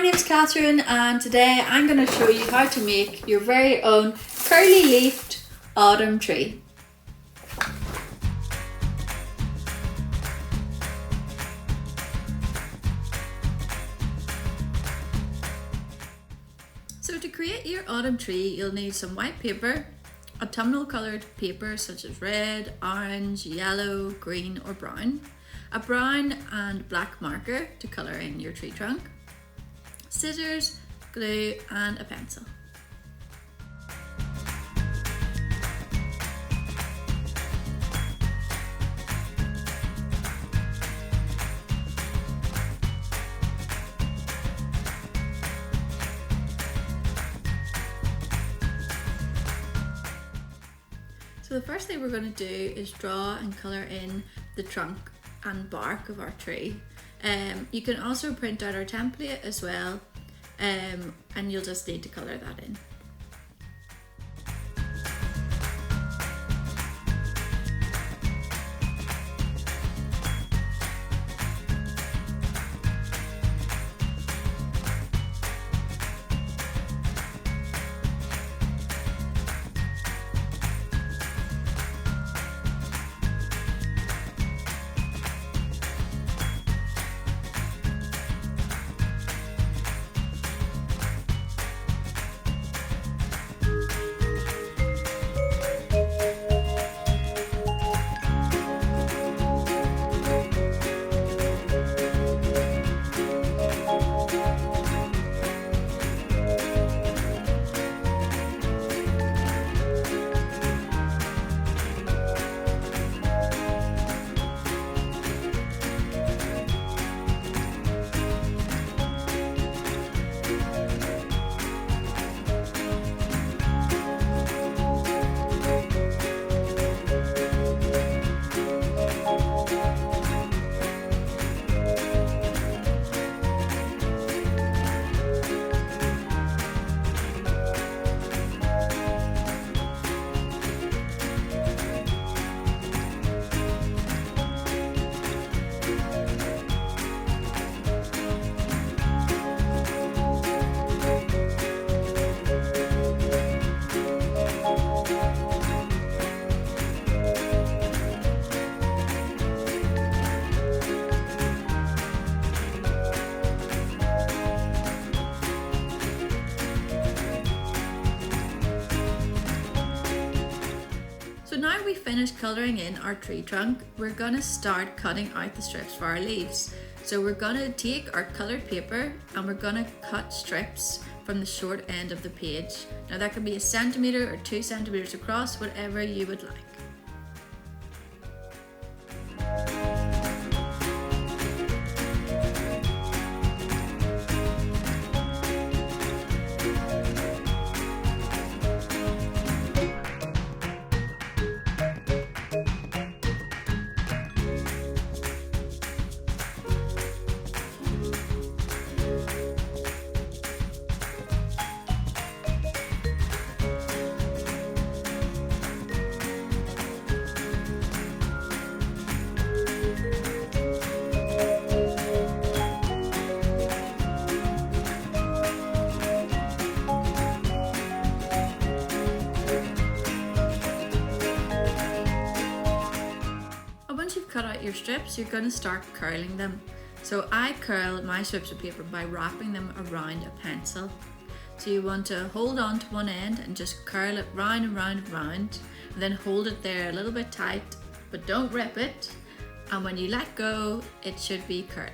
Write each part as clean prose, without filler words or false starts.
name's Catherine and today I'm going to show you how to make your very own curly leafed autumn tree. So to create your autumn tree, you'll need some white paper, autumnal coloured paper such as red, orange, yellow, green or brown, a brown and black marker to colour in your tree trunk, scissors, glue and a pencil. So the first thing we're going to do is draw and colour in the trunk and bark of our tree. You can also print out our template as well, and you'll just need to colour that in. So now we've finished colouring in our tree trunk, we're going to start cutting out the strips for our leaves. So we're going to take our coloured paper and we're going to cut strips from the short end of the page. Now that can be 1 centimetre or 2 centimetres across, whatever you would like. Once you've cut out your strips, you're going to start curling them. So I curl my strips of paper by wrapping them around a pencil. So you want to hold on to one end and just curl it round and round and round, and then hold it there a little bit tight, but don't rip it. And when you let go, it should be curly.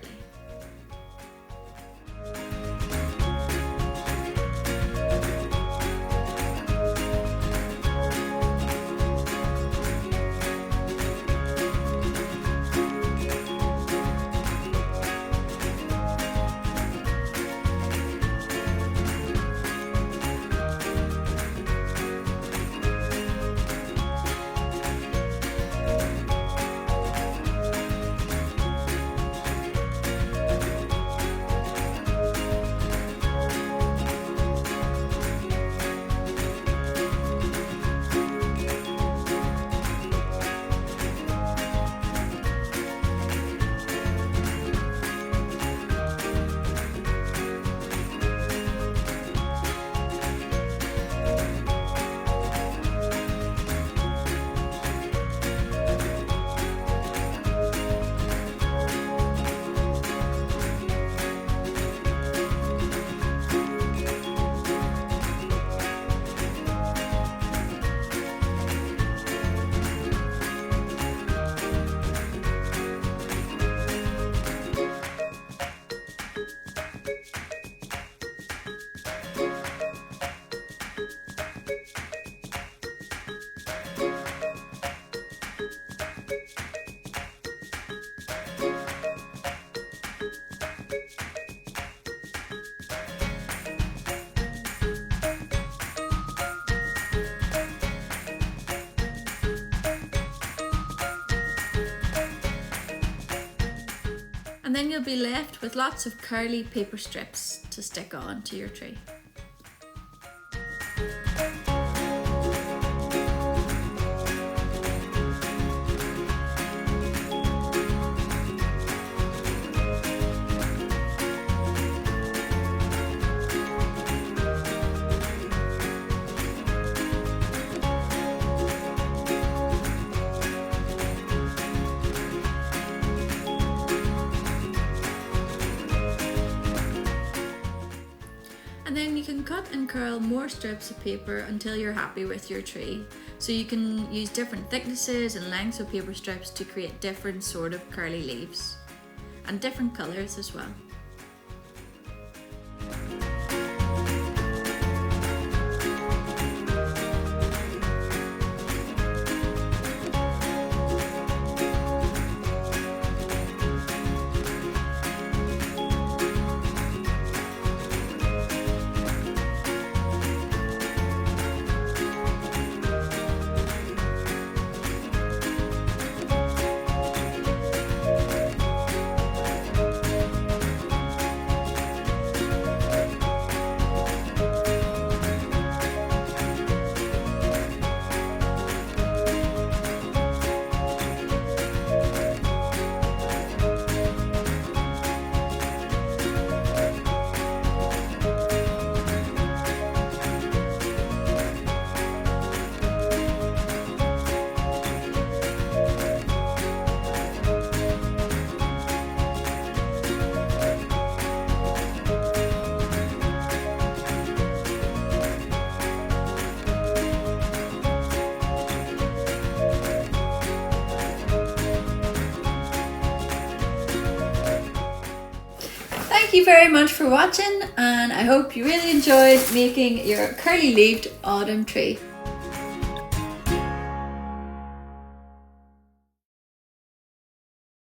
then you'll be left with lots of curly paper strips to stick on to your tree. And then you can cut and curl more strips of paper until you're happy with your tree. So you can use different thicknesses and lengths of paper strips to create different sort of curly leaves and different colours as well. Thank you very much for watching, and I hope you really enjoyed making your curly leaved autumn tree.